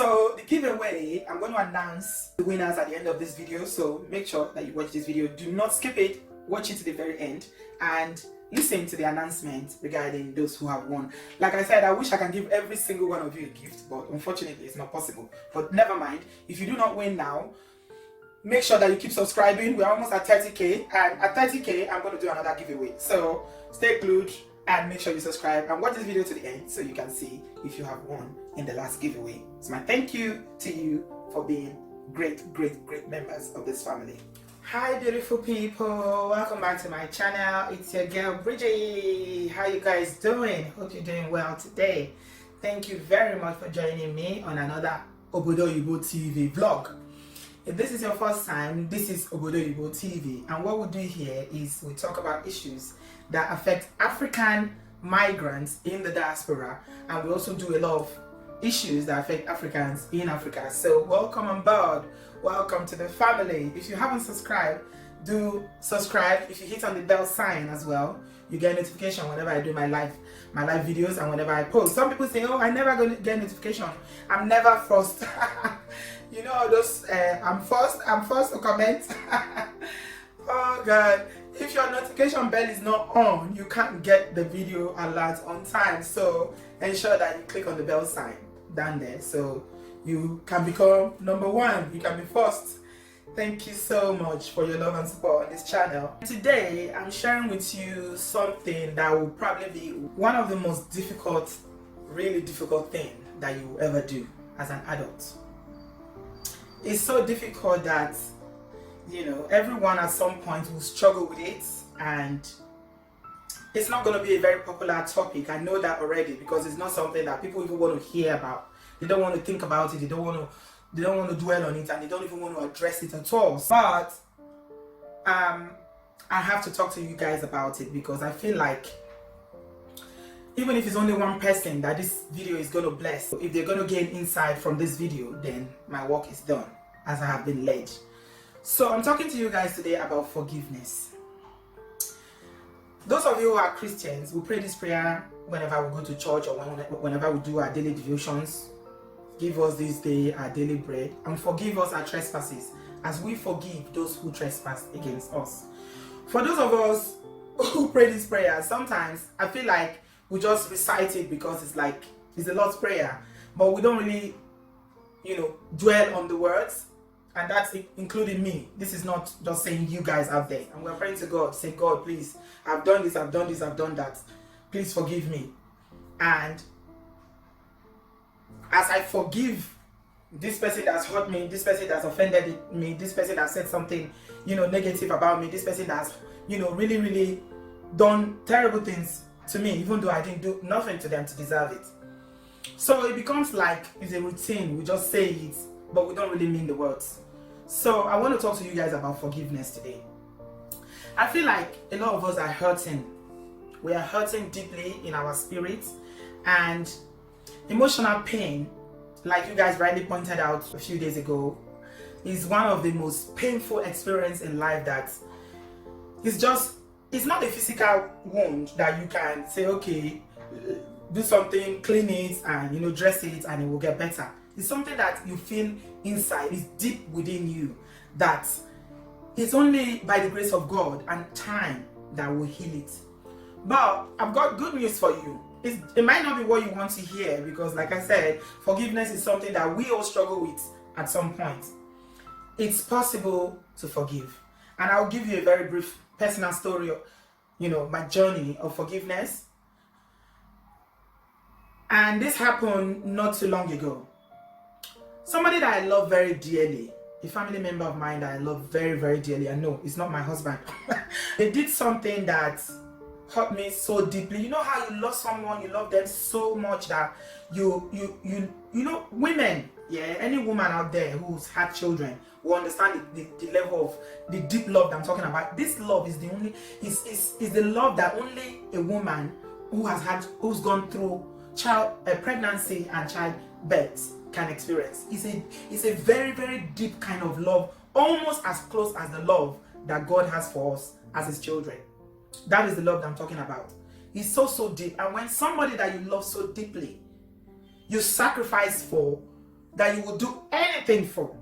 So the giveaway, I'm going to announce the winners at the end of this video, so make sure that you watch this video. Do not skip it, watch it to the very end and listen to the announcement regarding those who have won. Like I said, I wish I can give every single one of you a gift, but unfortunately it's not possible. But never mind, if you do not win now, make sure that you keep subscribing. We're almost at 30k, and at 30k I'm going to do another giveaway. So stay glued and make sure you subscribe and watch this video to the end so you can see if you have won in the last giveaway. So my thank you to you for being great members of this family. Hi beautiful people, welcome back to my channel. It's your girl Bridget. How you guys doing? Hope you're doing well today. Thank you very much for joining me on another Oyinbo TV vlog. If this is your first time, this is Oyinbo TV, and what we do here is we talk about issues that affect African migrants in the diaspora, and we also do a lot of issues that affect Africans in Africa. So welcome on board, welcome to the family. If you haven't subscribed, do subscribe. If you hit on the bell sign as well, you get notification whenever I do my live videos and whenever I post. Some people say, oh, I never gonna get notification. I'm never first. You know those I'm first to comment. Oh god, if your notification bell is not on, you can't get the video alert on time. So ensure that you click on the bell sign down there so you can become number one. You can be first. Thank you so much for your love and support on this channel. Today I'm sharing with you something that will probably be one of the most difficult, really difficult thing that you will ever do as an adult. It's so difficult that, you know, everyone at some point will struggle with it, and it's not going to be a very popular topic. I know that already, because it's not something that people even want to hear about. They don't want to think about it. They don't want to dwell on it, and they don't even want to address it at all. But I have to talk to you guys about it, because I feel like even if it's only one person that this video is going to bless, if they're going to gain insight from this video, then my work is done as I have been led. So I'm talking to you guys today about forgiveness. Those of you who are Christians, we pray this prayer whenever we go to church or whenever we do our daily devotions. Give us this day our daily bread, and forgive us our trespasses as we forgive those who trespass against us. For those of us who pray this prayer, sometimes I feel like we just recite it because it's the Lord's Prayer, but we don't really, you know, dwell on the words, and that's including me. This is not just saying you guys out there. And we're praying to God, say, God, please, I've done this, I've done this, I've done that. Please forgive me. And as I forgive this person that's hurt me, this person that's offended me, this person that said something, you know, negative about me, this person that's, you know, really done terrible things to me, even though I didn't do nothing to them to deserve it. So it becomes like it's a routine. We just say it, but we don't really mean the words. So I want to talk to you guys about forgiveness today. I feel like a lot of us are hurting. We are hurting deeply in our spirits, and emotional pain, like you guys rightly pointed out a few days ago, is one of the most painful experiences in life. That it's not a physical wound that you can say, okay, do something, clean it, and, you know, dress it, and it will get better. It's something that you feel inside, it's deep within you, that it's only by the grace of God and time that will heal it. But I've got good news for you. It might not be what you want to hear, because like I said, forgiveness is something that we all struggle with at some point. It's possible to forgive. And I'll give you a very brief personal story of, you know, my journey of forgiveness. And this happened not too long ago. Somebody that I love very dearly, a family member of mine that I love very dearly, I know it's not my husband. They did something that hurt me so deeply. You know how you love someone, you love them so much that you know, women, yeah, any woman out there who's had children will understand the level of the deep love that I'm talking about. This love is the love that only a woman who's gone through pregnancy and childbirth can experience. It's a very deep kind of love, almost as close as the love that God has for us as his children. That is the love that I'm talking about. It's so deep. And when somebody that you love so deeply, you sacrifice for, that you will do anything for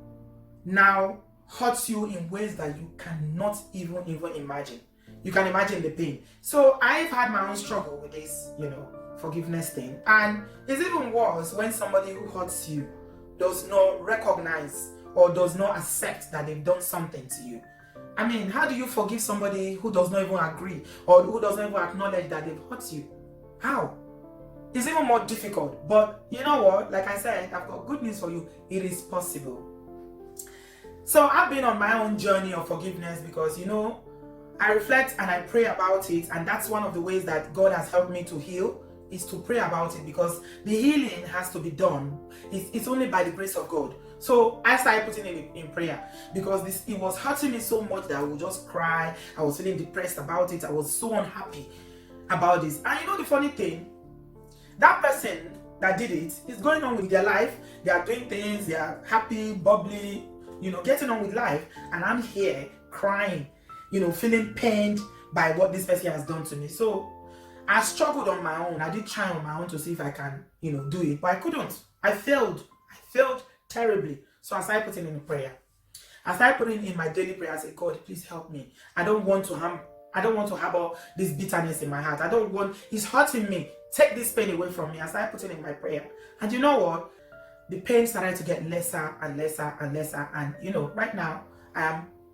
now hurts you in ways that you cannot even imagine. You can imagine the pain. So I've had my own struggle with this, forgiveness thing. And it's even worse when somebody who hurts you does not recognize or does not accept that they've done something to you. I mean, how do you forgive somebody who does not even agree or who does not even acknowledge that they've hurt you? How? It's even more difficult. But you know what? Like I said, I've got good news for you. It is possible. So I've been on my own journey of forgiveness because, I reflect and I pray about it. And that's one of the ways that God has helped me to heal, is to pray about it, because the healing has to be done. It's only by the grace of God. So I started putting it in prayer because it was hurting me so much that I would just cry. I was feeling depressed about it. I was so unhappy about this. And the funny thing, that person that did it is going on with their life. They are doing things. They are happy, bubbly, getting on with life. And I'm here crying, feeling pained by what this person has done to me. So I struggled on my own. I did try on my own to see if I can, do it, but I couldn't. I failed terribly. So I started putting in prayer. I started putting in my daily prayer. I said, God, please help me. I don't want to harbor this bitterness in my heart. It's hurting me. Take this pain away from me. I started putting in my prayer. And you know what? The pain started to get lesser and lesser and lesser. And right now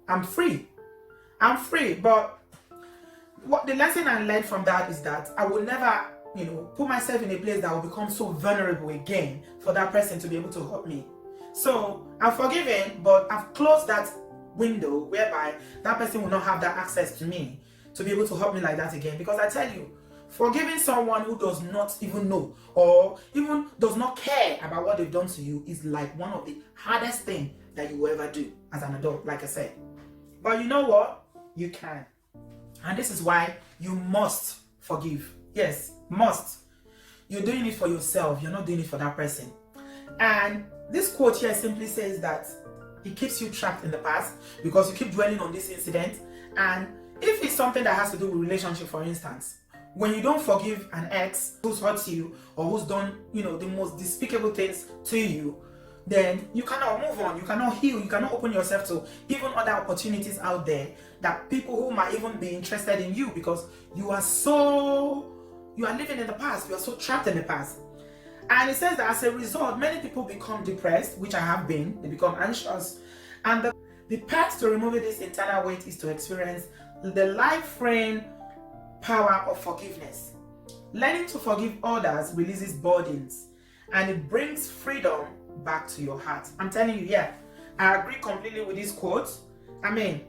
I'm free. I'm free. But what the lesson I learned from that is that I will never, put myself in a place that will become so vulnerable again for that person to be able to hurt me. So I'm forgiven, but I've closed that window whereby that person will not have that access to me to be able to hurt me like that again. Because I tell you, forgiving someone who does not even know or even does not care about what they've done to you is like one of the hardest things that you will ever do as an adult, like I said. But you know what? You can. And this is why you must forgive. Yes, must. You're doing it for yourself. You're not doing it for that person. And this quote here simply says that it keeps you trapped in the past because you keep dwelling on this incident. And if it's something that has to do with relationship, for instance, when you don't forgive an ex who's hurt you or who's done, the most despicable things to you, then you cannot move on, you cannot heal, you cannot open yourself to even other opportunities out there that people who might even be interested in you, because you are living in the past, you are so trapped in the past. And it says that as a result, many people become depressed, which I have been. They become anxious. And the path to removing this internal weight is to experience the life-frame power of forgiveness. Learning to forgive others releases burdens and it brings freedom back to your heart. I'm telling you, yeah, I agree completely with this quote. I mean,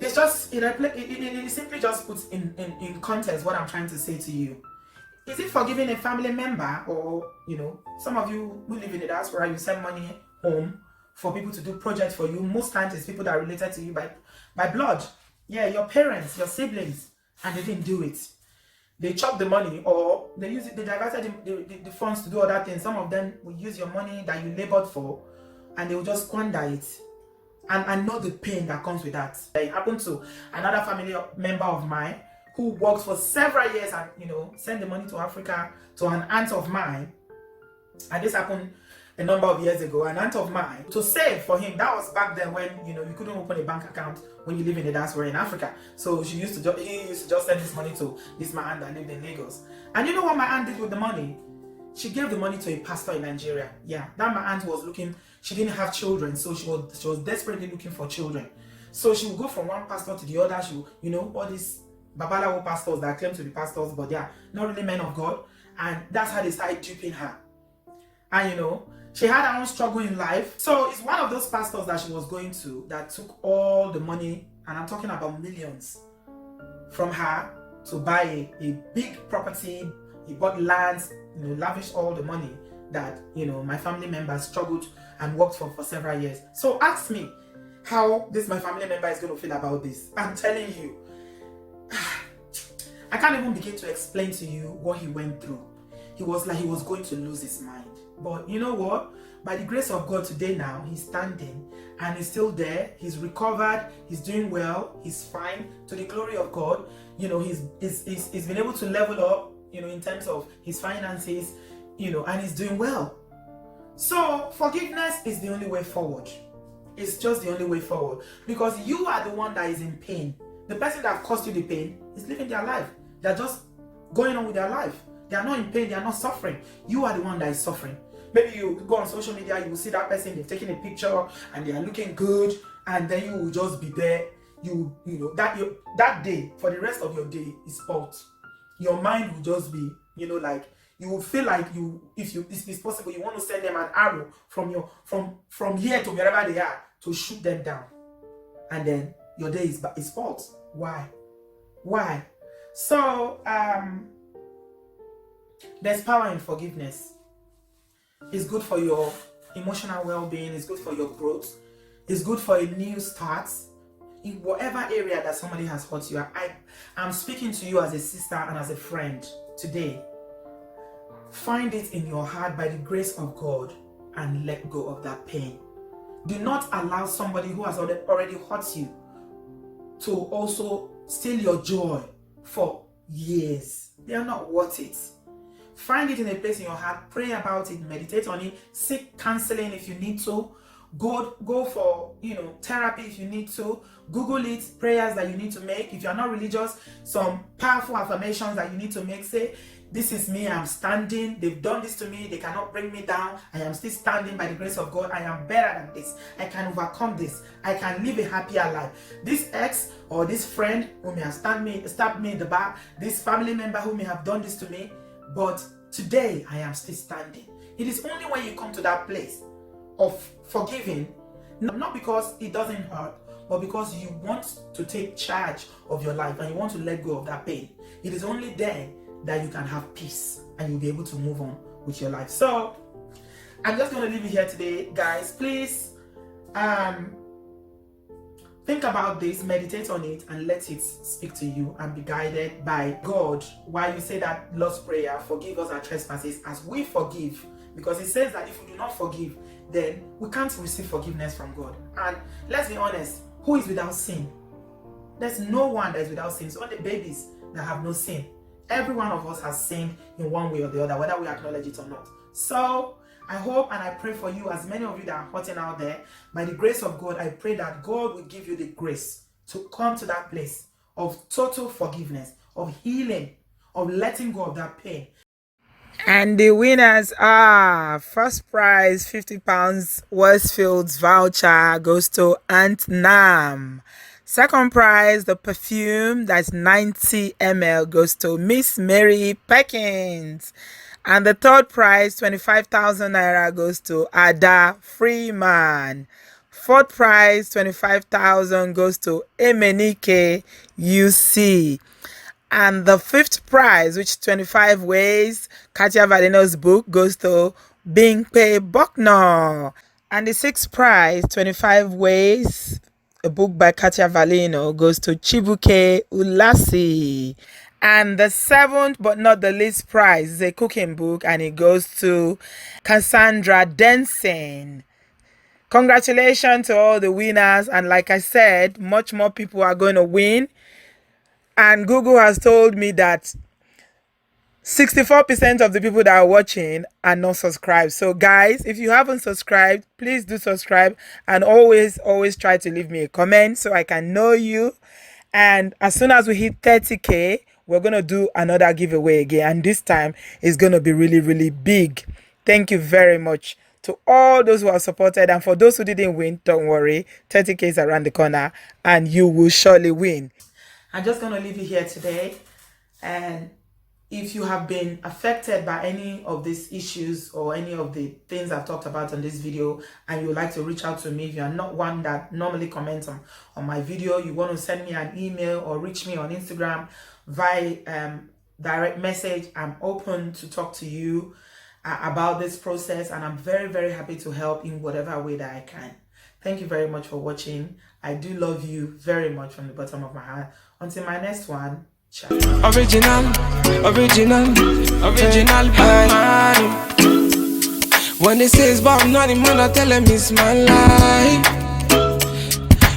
it's just, it simply just puts in context what I'm trying to say to you. Is it forgiving a family member, or, some of you who live in the diaspora, you send money home for people to do projects for you. Most times it's people that are related to you by blood. Yeah, your parents, your siblings, and they didn't do it. They chop the money, or they use it, they diverted the funds to do other things. Some of them will use your money that you labored for, and they will just squander it. And I know the pain that comes with that. It happened to another family member of mine who worked for several years and, sent the money to Africa to an aunt of mine. And this happened a number of years ago. An aunt of mine, to save for him, that was back then when, you couldn't open a bank account when you live in the diaspora in Africa. So he used to just send this money to this my aunt that lived in Lagos. And you know what my aunt did with the money? She gave the money to a pastor in Nigeria. Yeah, that my aunt was looking, she didn't have children, so she was desperately looking for children. So she would go from one pastor to the other. She would, all these Babalawo pastors that claim to be pastors, but they are not really men of God. And that's how they started duping her. And she had her own struggle in life. So it's one of those pastors that she was going to that took all the money, and I'm talking about millions, from her to buy a big property. He bought lands, lavished all the money that, my family members struggled and worked for several years. So ask me how my family member is going to feel about this. I'm telling you, I can't even begin to explain to you what he went through. He was like he was going to lose his mind. But you know what? By the grace of God, today now, he's standing and he's still there. He's recovered. He's doing well. He's fine. To the glory of God, he's been able to level up, in terms of his finances, and he's doing well. So forgiveness is the only way forward. It's just the only way forward, because you are the one that is in pain. The person that caused you the pain is living their life. They're just going on with their life. They are not in pain. They are not suffering. You are the one that is suffering. Maybe you go on social media, you will see that person, they've taken a picture and they are looking good, and then you will just be there. You know that day, for the rest of your day, is spoiled. Your mind will just be, like, you will feel like if it's possible, you want to send them an arrow from here to wherever they are to shoot them down, and then your day is spoiled. Why? So there's power in forgiveness. It's good for your emotional well-being. It's good for your growth. It's good for a new start in whatever area that somebody has hurt you. I'm speaking to you as a sister and as a friend today. Find it in your heart by the grace of God and let go of that pain. Do not allow somebody who has already hurt you to also steal your joy for years. They are not worth it. Find it in a place in your heart. Pray about it. Meditate on it. Seek counseling if you need to. Go for therapy if you need to. Google it. Prayers that you need to make. If you are not religious, some powerful affirmations that you need to make. Say, this is me. I'm standing. They've done this to me. They cannot bring me down. I am still standing by the grace of God. I am better than this. I can overcome this. I can live a happier life. This ex or this friend who may have stabbed me in the back, this family member who may have done this to me, but today I am still standing. It is only when you come to that place of forgiving, not because it doesn't hurt, but because you want to take charge of your life and you want to let go of that pain. It is only then that you can have peace and you'll be able to move on with your life. So I'm just going to leave you here today, guys. Please think about this, meditate on it, and let it speak to you and be guided by God. While you say that Lord's Prayer, forgive us our trespasses as we forgive. Because it says that if we do not forgive, then we can't receive forgiveness from God. And let's be honest, who is without sin? There's no one that is without sin. It's only babies that have no sin. Every one of us has sinned in one way or the other, whether we acknowledge it or not. So I hope and I pray for you, as many of you that are hurting out there, by the grace of God, I pray that God will give you the grace to come to that place of total forgiveness, of healing, of letting go of that pain. And the winners are: first prize, £50 Westfields voucher goes to Aunt Nam. Second prize, the perfume, that's 90 ml, goes to Miss Mary Perkins. And the third prize, 25,000 naira, goes to Ada Freeman. Fourth prize, 25,000, goes to Emenike UC. And the fifth prize, which 25 ways, Katia Valeno's book, goes to Bingpe Bucknor. And the sixth prize, 25 ways, a book by Katia Valeno, goes to Chibuke Ulasi. And the seventh but not the least prize is a cooking book, and it goes to Cassandra Denson. Congratulations to all the winners. And like I said, much more people are going to win. And Google has told me that 64% of the people that are watching are not subscribed. So guys, if you haven't subscribed, please do subscribe, and always try to leave me a comment so I can know you. And as soon as we hit 30K, we're going to do another giveaway again. And this time it's going to be really big. Thank you very much to all those who have supported. And for those who didn't win, don't worry. 30K is around the corner and you will surely win. I'm just going to leave you here today. And if you have been affected by any of these issues or any of the things I've talked about on this video, and you would like to reach out to me, if you are not one that normally comments on my video, you want to send me an email or reach me on Instagram via direct message, I'm open to talk to you about this process, and I'm very happy to help in whatever way that I can. Thank you very much for watching. I do love you very much from the bottom of my heart. Until my next one, ciao. Original man. When they say it's about nothing, man, I tell them it's my life.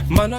Man,